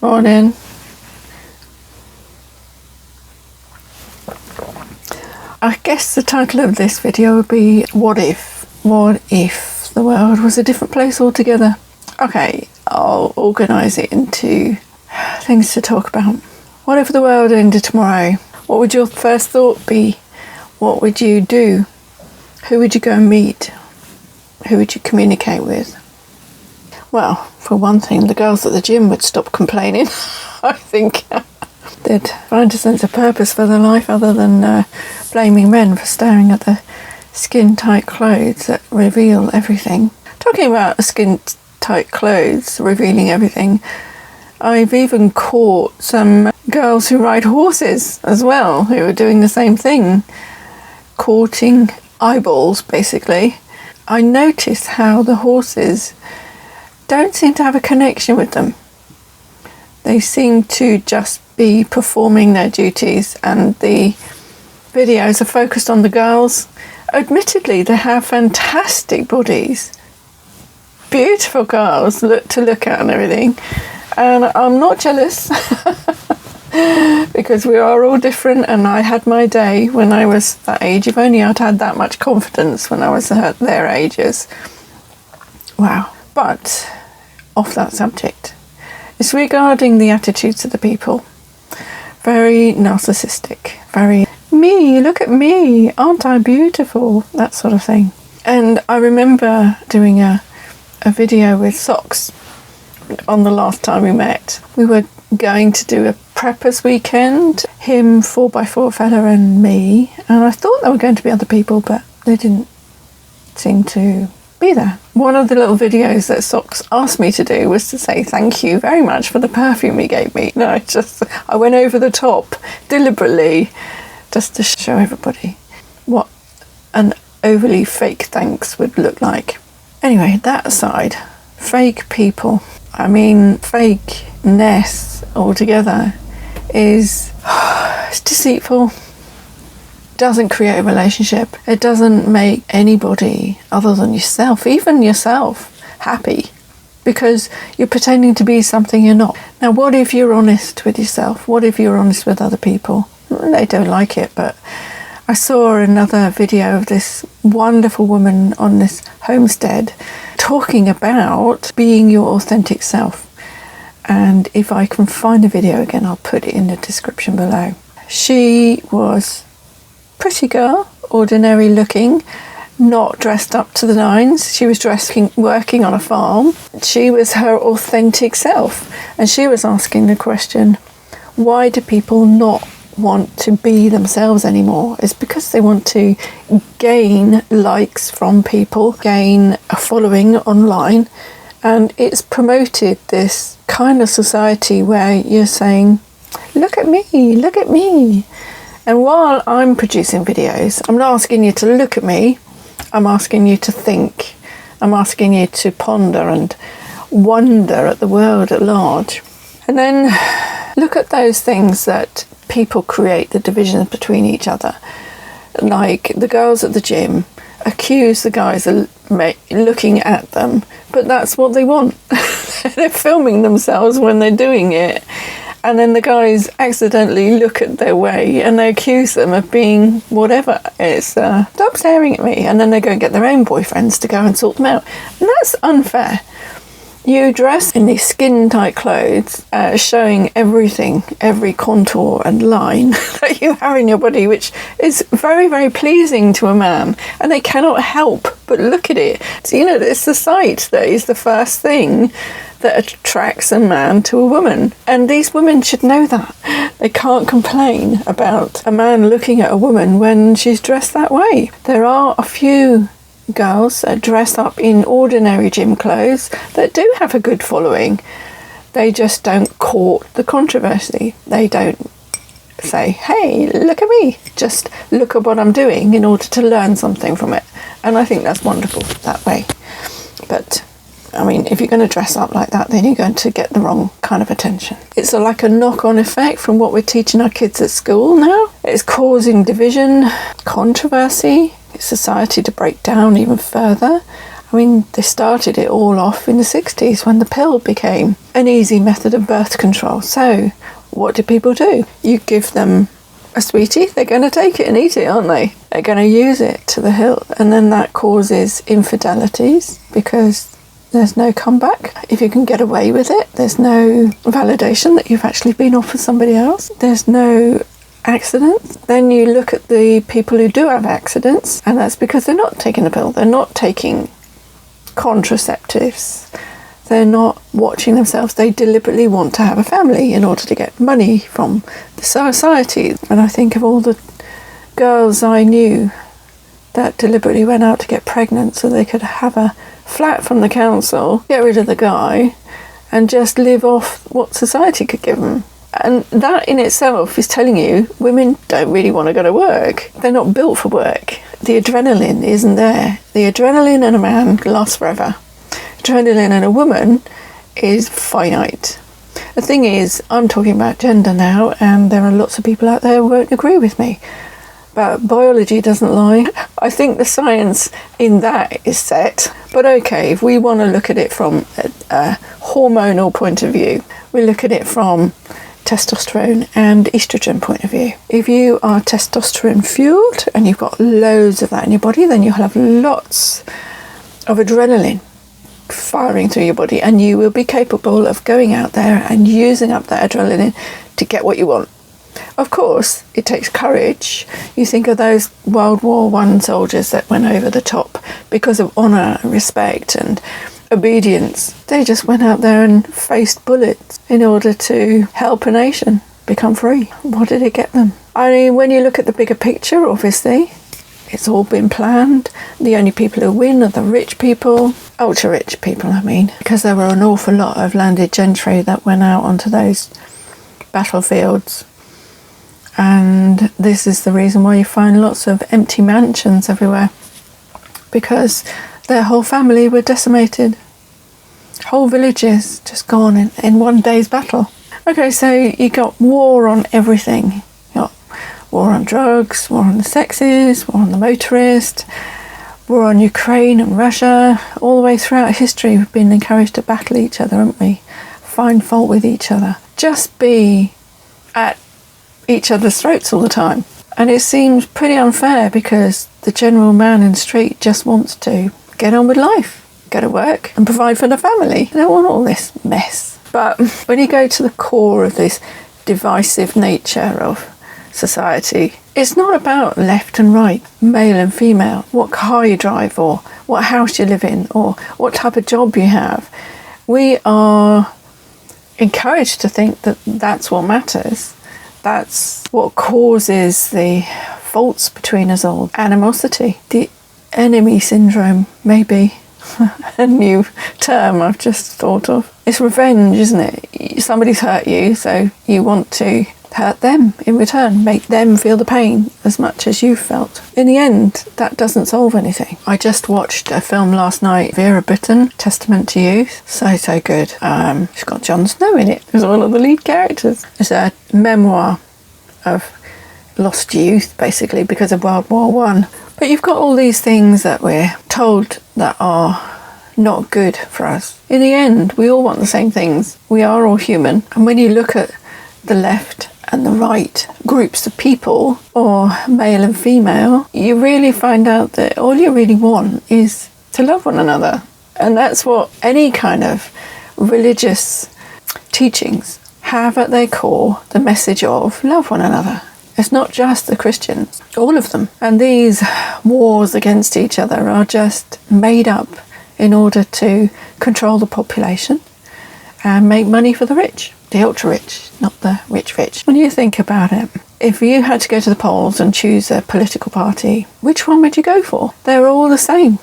Morning. I guess the title of this video would be What If the world was a different place altogether? Okay, I'll organise it into things to talk about. What if the world ended tomorrow? What would your first thought be? What would you do? Who would you go and meet? Who would you communicate with? Well, for one thing, the girls at the gym would stop complaining. I think they'd find a sense of purpose for their life other than blaming men for staring at the skin-tight clothes that reveal everything. Talking about skin-tight clothes revealing everything, I've even caught some girls who ride horses as well, who are doing the same thing, courting eyeballs, basically. I notice how the horses don't seem to have a connection with them. They seem to just be performing their duties, and the videos are focused on the girls. Admittedly, they have fantastic bodies, beautiful girls to look at and everything, and I'm not jealous because we are all different, and I had my day when I was that age. If only I'd had that much confidence when I was at their ages. Wow. But off that subject, it's regarding the attitudes of the people. Very narcissistic, very me, look at me, aren't I beautiful, that sort of thing. And I remember doing a video with Socks on the last time we met. We were going to do a preppers weekend, him, 4x4 fella and me, and I thought there were going to be other people, but they didn't seem to be there. One of the little videos that Socks asked me to do was to say thank you very much for the perfume he gave me. No, I went over the top deliberately just to show everybody what an overly fake thanks would look like. Anyway, that aside, fake people, I mean fakeness altogether is it's deceitful. Doesn't create a relationship. It doesn't make anybody other than yourself, even yourself, happy, because you're pretending to be something you're not. Now, what if you're honest with yourself? What if you're honest with other people? They don't like it, but I saw another video of this wonderful woman on this homestead talking about being your authentic self. And if I can find the video again, I'll put it in the description below. She was pretty girl, ordinary looking, not dressed up to the nines. She was working on a farm. She was her authentic self, and she was asking the question, why do people not want to be themselves anymore? It's because they want to gain likes from people, gain a following online, and it's promoted this kind of society where you're saying, look at me, look at me. And while I'm producing videos, I'm not asking you to look at me, I'm asking you to think. I'm asking you to ponder and wonder at the world at large. And then look at those things that people create, the divisions between each other. Like the girls at the gym accuse the guys of looking at them, but that's what they want. They're filming themselves when they're doing it. And then the guys accidentally look at their way and they accuse them of being whatever. It's, stop staring at me. And then they go and get their own boyfriends to go and sort them out. And that's unfair. You dress in these skin-tight clothes, showing everything, every contour and line that you have in your body, which is very, very pleasing to a man. And they cannot help but look at it. So, it's the sight that is the first thing that attracts a man to a woman. And these women should know that. They can't complain about a man looking at a woman when she's dressed that way. There are a few girls that dress up in ordinary gym clothes that do have a good following. They just don't court the controversy. They don't say, hey, look at me, just look at what I'm doing in order to learn something from it. And I think that's wonderful that way. But I mean, if you're going to dress up like that, then you're going to get the wrong kind of attention. It's like a knock-on effect from what we're teaching our kids at school now. It's causing division, controversy, society to break down even further. I mean, they started it all off in the 60s when the pill became an easy method of birth control. So what do people do? You give them a sweetie, they're going to take it and eat it, aren't they? They're going to use it to the hilt, and then that causes infidelities because there's no comeback. If you can get away with it, there's no validation that you've actually been off with somebody else. There's no accidents. Then you look at the people who do have accidents, and that's because they're not taking the pill, they're not taking contraceptives, they're not watching themselves, they deliberately want to have a family in order to get money from the society. And I think of all the girls I knew that deliberately went out to get pregnant so they could have a flat from the council, get rid of the guy, and just live off what society could give them. And that in itself is telling you women don't really want to go to work. They're not built for work. The adrenaline isn't there. The adrenaline in a man lasts forever. Adrenaline in a woman is finite. The thing is, I'm talking about gender now, and there are lots of people out there who won't agree with me. But biology doesn't lie. I think the science in that is set. But okay, if we want to look at it from a hormonal point of view, we look at it from testosterone and estrogen point of view. If you are testosterone fueled and you've got loads of that in your body, then you'll have lots of adrenaline firing through your body, and you will be capable of going out there and using up that adrenaline to get what you want. Of course, it takes courage. You think of those World War I soldiers that went over the top because of honour, respect and obedience. They just went out there and faced bullets in order to help a nation become free. What did it get them? I mean, when you look at the bigger picture, obviously, it's all been planned. The only people who win are the rich people, ultra rich people, I mean, because there were an awful lot of landed gentry that went out onto those battlefields. And this is the reason why you find lots of empty mansions everywhere, because their whole family were decimated. Whole villages just gone in one day's battle. Okay, so you got war on everything. You got war on drugs, war on the sexes, war on the motorist, war on Ukraine and Russia. All the way throughout history we've been encouraged to battle each other, haven't we? Find fault with each other. Just be at each other's throats all the time. And it seems pretty unfair because the general man in the street just wants to get on with life, go to work and provide for the family. They don't want all this mess. But when you go to the core of this divisive nature of society, it's not about left and right, male and female, what car you drive or what house you live in or what type of job you have. We are encouraged to think that that's what matters. That's what causes the faults between us all. Animosity, the enemy syndrome, maybe a new term I've just thought of. It's revenge, isn't it? Somebody's hurt you, so you want to hurt them in return, make them feel the pain as much as you've felt. In the end, that doesn't solve anything. I just watched a film last night, Vera, Brittain, Testament to Youth. So good. It's got Jon Snow in it. He's one of the lead characters. It's a memoir of lost youth, basically, because of World War I. But you've got all these things that we're told that are not good for us. In the end, we all want the same things. We are all human. And when you look at the left and the right groups of people, or male and female, you really find out that all you really want is to love one another. And that's what any kind of religious teachings have at their core, the message of love one another. It's not just the Christians, all of them. And these wars against each other are just made up in order to control the population and make money for the rich, the ultra rich, not the rich rich. When you think about it, if you had to go to the polls and choose a political party, which one would you go for? They're all the same,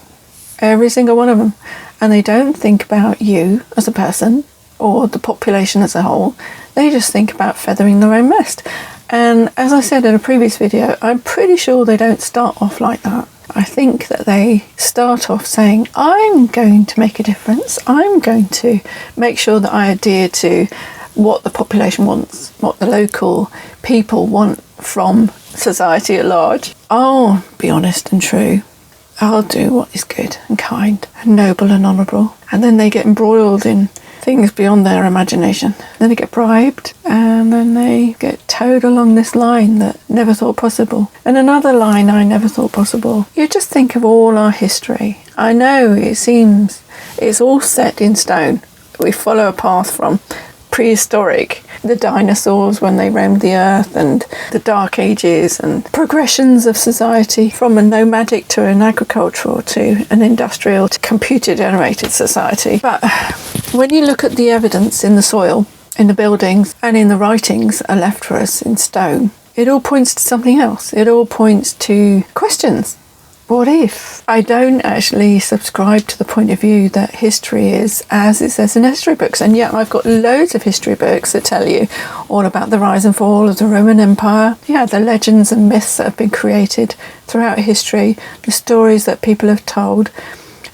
every single one of them. And they don't think about you as a person or the population as a whole. They just think about feathering their own nest. And as I said in a previous video, I'm pretty sure they don't start off like that. I think that they start off saying, I'm going to make a difference. I'm going to make sure that I adhere to what the population wants, what the local people want from society at large. I'll be honest and true. I'll do what is good and kind and noble and honourable. And then they get embroiled in things beyond their imagination. Then they get bribed, and then they get towed along this line that never thought possible. And another line I never thought possible. You just think of all our history. I know it seems it's all set in stone. We follow a path from prehistoric, the dinosaurs when they roamed the earth, and the dark ages, and progressions of society from a nomadic to an agricultural to an industrial to computer generated society. But when you look at the evidence in the soil, in the buildings, and in the writings are left for us in stone, it all points to something else. It all points to questions. What if? I don't actually subscribe to the point of view that history is as it says in history books, and yet I've got loads of history books that tell you all about the rise and fall of the Roman Empire, the legends and myths that have been created throughout history, the stories that people have told.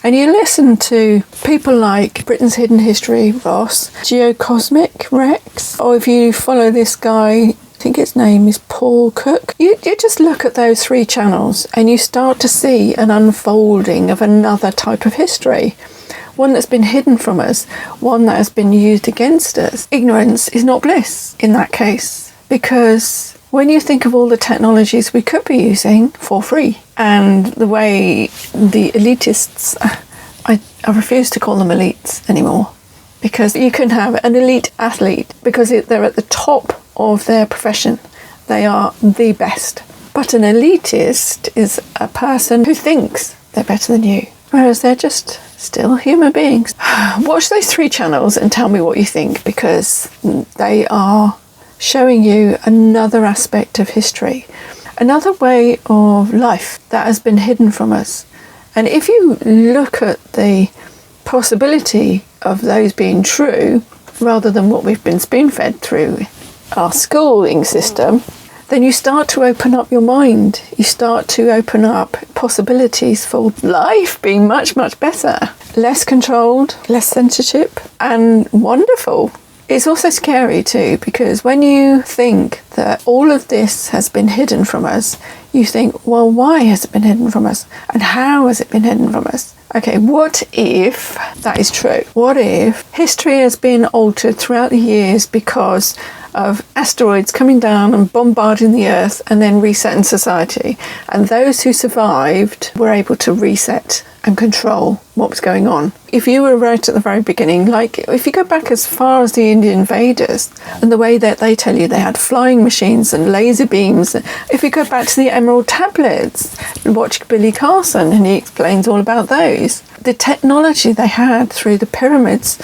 And you listen to people like Britain's Hidden History, Ross, GeoCosmic REX, or if you follow this guy, I think his name is Paul Cook. You just look at those 3 channels and you start to see an unfolding of another type of history. One that's been hidden from us, one that has been used against us. Ignorance is not bliss in that case, because when you think of all the technologies we could be using for free, and the way the elitists, I refuse to call them elites anymore, because you can have an elite athlete because they're at the top of their profession. They are the best. But an elitist is a person who thinks they're better than you, whereas they're just still human beings. Watch those 3 channels and tell me what you think, because they are showing you another aspect of history, another way of life that has been hidden from us. And if you look at the possibility of those being true, rather than what we've been spoon-fed through our schooling system, then you start to open up your mind. You start to open up possibilities for life being much, much better. Less controlled, less censorship, and wonderful. It's also scary too, because when you think that all of this has been hidden from us, you think, well, why has it been hidden from us? And how has it been hidden from us? Okay, what if that is true? What if history has been altered throughout the years because of asteroids coming down and bombarding the earth and then resetting society, and those who survived were able to reset and control what was going on? If you were right at the very beginning, like if you go back as far as the Indian Vedas and the way that they tell you they had flying machines and laser beams, if you go back to the Emerald Tablets and watch Billy Carson and he explains all about those, the technology they had through the pyramids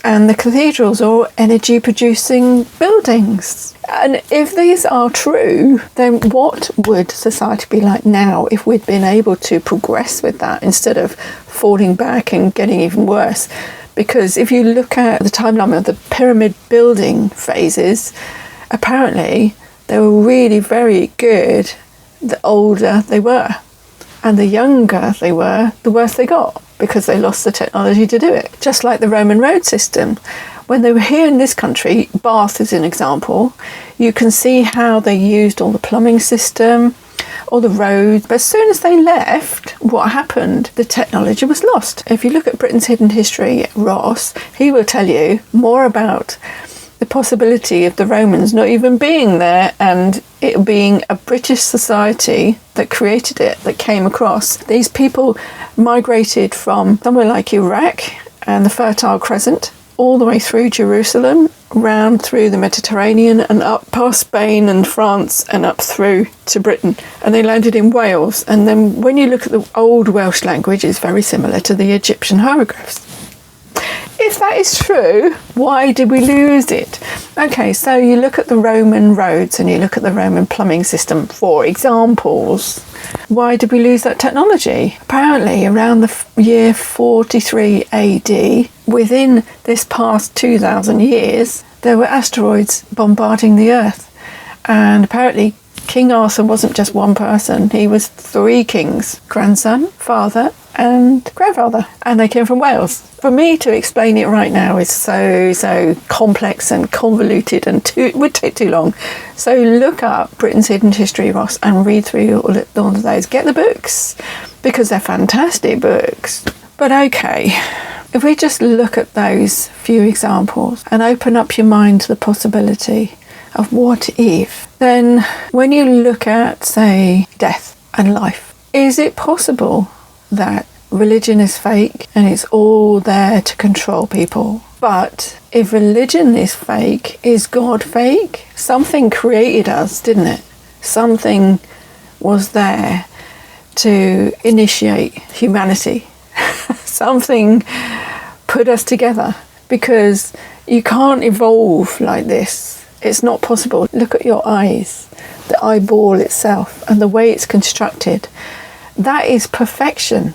and the cathedrals, or energy producing buildings. And if these are true, then what would society be like now if we'd been able to progress with that instead of falling back and getting even worse? Because if you look at the timeline of the pyramid building phases, apparently they were really very good the older they were, and the younger they were, the worse they got, because they lost the technology to do it. Just like the Roman road system. When they were here in this country, Bath is an example, you can see how they used all the plumbing system, all the roads. But as soon as they left, what happened? The technology was lost. If you look at Britain's Hidden History, Ross, he will tell you more about the possibility of the Romans not even being there, and it being a British society that created it, that came across. These people migrated from somewhere like Iraq and the Fertile Crescent, all the way through Jerusalem, round through the Mediterranean and up past Spain and France and up through to Britain. And they landed in Wales. And then when you look at the old Welsh language, it's very similar to the Egyptian hieroglyphs. If that is true, why did we lose it? Okay, so you look at the Roman roads and you look at the Roman plumbing system, for examples. Why did we lose that technology? Apparently, around the year 43 AD, within this past 2,000 years, there were asteroids bombarding the Earth. And apparently, King Arthur wasn't just one person, he was 3 kings: grandson, father, and grandfather, and they came from Wales. For me to explain it right now is so complex and convoluted, and would take too long. So look up Britain's Hidden History, Ross, and read through all of those. Get the books, because they're fantastic books. But okay, if we just look at those few examples and open up your mind to the possibility of what if, then when you look at, say, death and life, is it possible that religion is fake and it's all there to control people? But if religion is fake, is God fake? Something created us, didn't it? Something was there to initiate humanity. Something put us together, because you can't evolve like this. It's not possible. Look at your eyes, the eyeball itself, and the way it's constructed. That is perfection.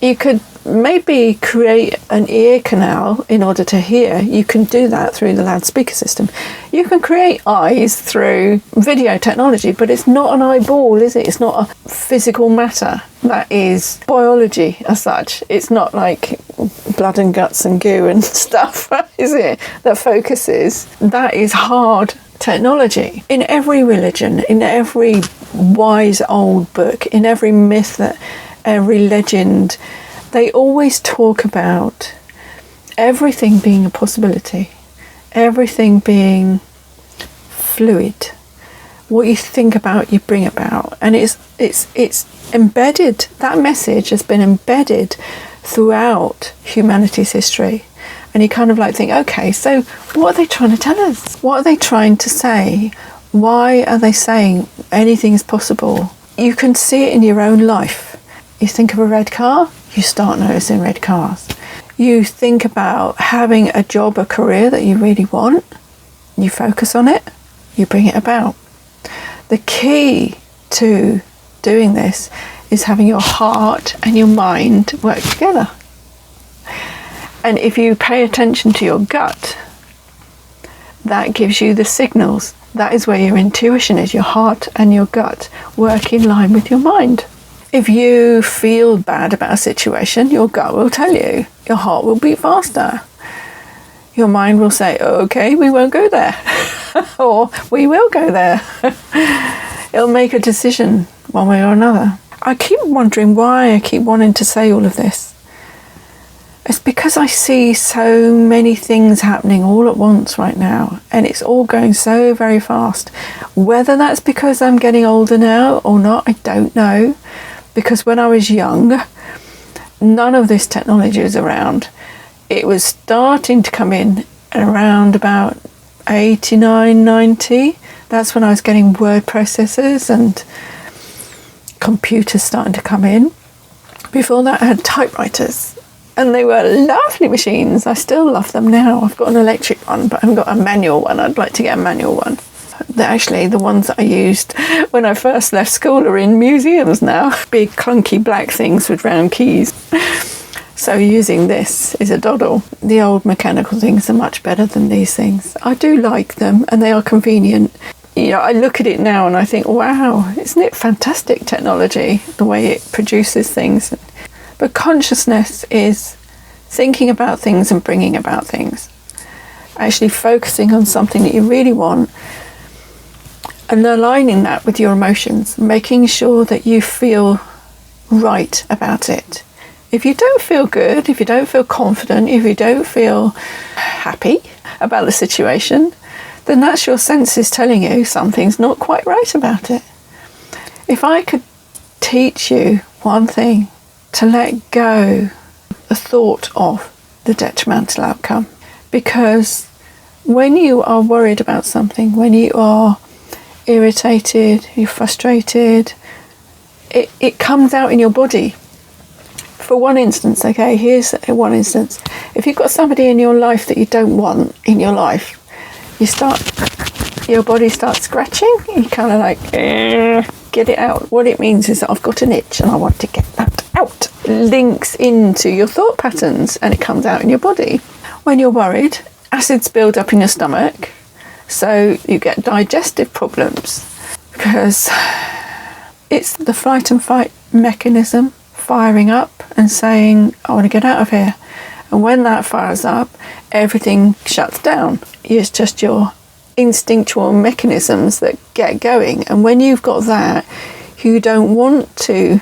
You could maybe create an ear canal in order to hear. You can do that through the loudspeaker system. You can create eyes through video technology, but it's not an eyeball, is it? It's not a physical matter. That is biology as such. It's not like blood and guts and goo and stuff, is it? That focuses. That is hard technology. In every religion, in every wise old book, in every myth, every legend, they always talk about everything being a possibility, everything being fluid. What you think about, you bring about, and it's embedded. That message has been embedded throughout humanity's history. And you kind of like think, okay, so what are they trying to tell us? What are they trying to say? Why are they saying anything is possible? You can see it in your own life. You think of a red car, you start noticing red cars. You think about having a job, a career that you really want, you focus on it, you bring it about. The key to doing this is having your heart and your mind work together. And if you pay attention to your gut, that gives you the signals. That is where your intuition is. Your heart and your gut work in line with your mind. If you feel bad about a situation, your gut will tell you. Your heart will beat faster. Your mind will say, okay, we won't go there. Or we will go there. It'll make a decision one way or another. I keep wondering why I keep wanting to say all of this. It's because I see so many things happening all at once right now, and it's all going so very fast. Whether that's because I'm getting older now or not, I don't know. Because when I was young, none of this technology was around. It was starting to come in around about 89, 90. That's when I was getting word processors and computers starting to come in. Before that, I had typewriters. And they were lovely machines. I still love them now. I've got an electric one, but I haven't got a manual one. I'd like to get a manual one. Actually, the ones that I used when I first left school are in museums now. Big, clunky black things with round keys. So using this is a doddle. The old mechanical things are much better than these things. I do like them, and they are convenient. You know, I look at it now and I think, wow, isn't it fantastic technology, the way it produces things? But consciousness is thinking about things and bringing about things. Actually focusing on something that you really want and aligning that with your emotions, making sure that you feel right about it. If you don't feel good, if you don't feel confident, if you don't feel happy about the situation, then that's your senses telling you something's not quite right about it. If I could teach you one thing, to let go the thought of the detrimental outcome. Because when you are worried about something, when you are irritated, you're frustrated, it comes out in your body. For one instance, okay, here's one instance. If you've got somebody in your life that you don't want in your life, your body starts scratching, you kind of like, get it out. What it means is that I've got an itch and I want to get that out. Links into your thought patterns and it comes out in your body. When you're worried, acids build up in your stomach, so you get digestive problems because it's the flight and fight mechanism firing up. and saying, I want to get out of here. And when that fires up, everything shuts down. It's just your instinctual mechanisms that get going. And when you've got that, you don't want to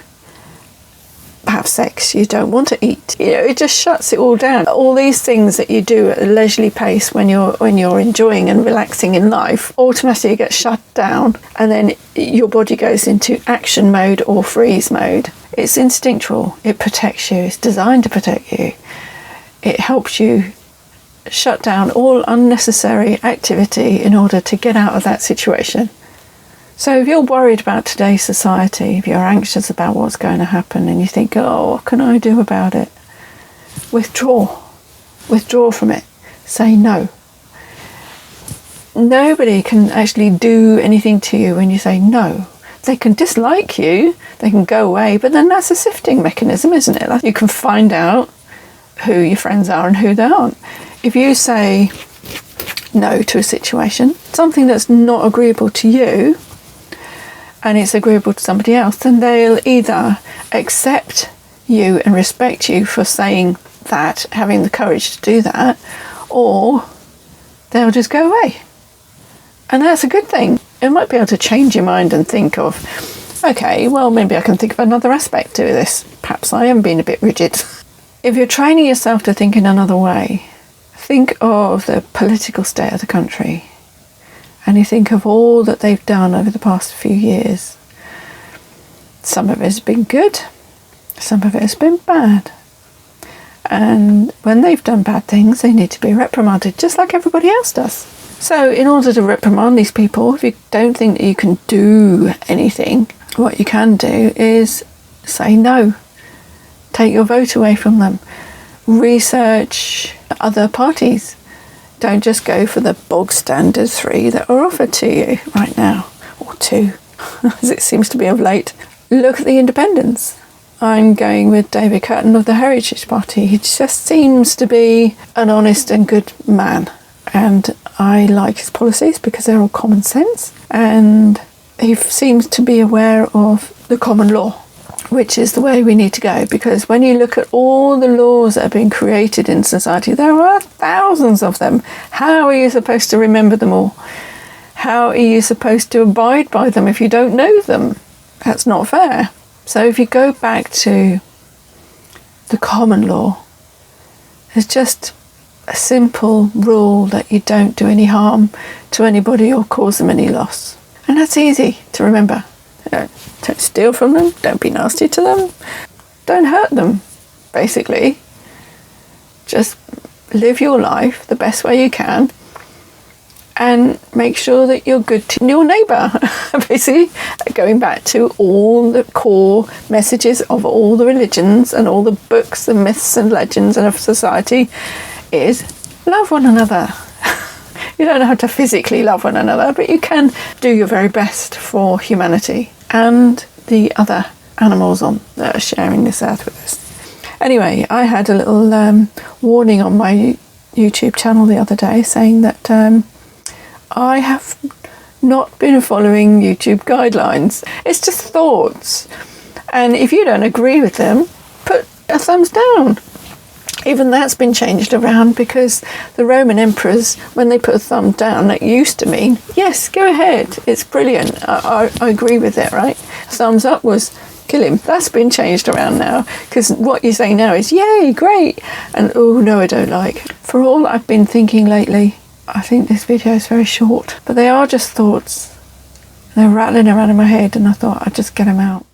have sex, you don't want to eat. It just shuts it all down. All these things that you do at a leisurely pace when you're enjoying and relaxing in life automatically get shut down, and then your body goes into action mode or freeze mode. It's instinctual. It protects you. It's designed to protect you. It helps you shut down all unnecessary activity in order to get out of that situation. So if you're worried about today's society, if you're anxious about what's going to happen and you think, oh, what can I do about it? Withdraw. Withdraw from it. Say no. Nobody can actually do anything to you when you say no. They can dislike you, they can go away, but then that's a sifting mechanism, isn't it? Like, you can find out who your friends are and who they aren't. If you say no to a situation, something that's not agreeable to you, and it's agreeable to somebody else, then they'll either accept you and respect you for saying that, having the courage to do that, or they'll just go away. And that's a good thing. It might be able to change your mind and think of, okay, well, maybe I can think of another aspect to this. Perhaps I am being a bit rigid. If you're training yourself to think in another way, think of the political state of the country. And you think of all that they've done over the past few years. Some of it has been good, some of it has been bad. And when they've done bad things, they need to be reprimanded, just like everybody else does. So in order to reprimand these people, if you don't think that you can do anything, what you can do is say no. Take your vote away from them. Research other parties. Don't just go for the bog standard 3 that are offered to you right now, or 2, as it seems to be of late. Look at the independents. I'm going with David Curtin of the Heritage Party. He just seems to be an honest and good man, and I like his policies because they're all common sense, and he seems to be aware of the common law, which is the way we need to go, because when you look at all the laws that have been created in society, there are thousands of them. How are you supposed to remember them all? How are you supposed to abide by them if you don't know them? That's not fair. So if you go back to the common law, there's just a simple rule that you don't do any harm to anybody or cause them any loss. And that's easy to remember. Don't steal from them, don't be nasty to them, don't hurt them, basically. Just live your life the best way you can and make sure that you're good to your neighbour. Basically, going back to all the core messages of all the religions and all the books and myths and legends of society is love one another. You don't have to physically love one another, but you can do your very best for humanity and the other animals that are sharing this earth with us. Anyway, I had a little warning on my YouTube channel the other day saying that I have not been following YouTube guidelines. It's just thoughts. And if you don't agree with them, put a thumbs down. Even that's been changed around, because the Roman emperors, when they put a thumb down, that used to mean, yes, go ahead, it's brilliant, I agree with it, right? Thumbs up was, kill him. That's been changed around now, because what you say now is, yay, great, and oh, no, I don't like. For all I've been thinking lately, I think this video is very short, but they are just thoughts. They're rattling around in my head, and I thought I'd just get them out.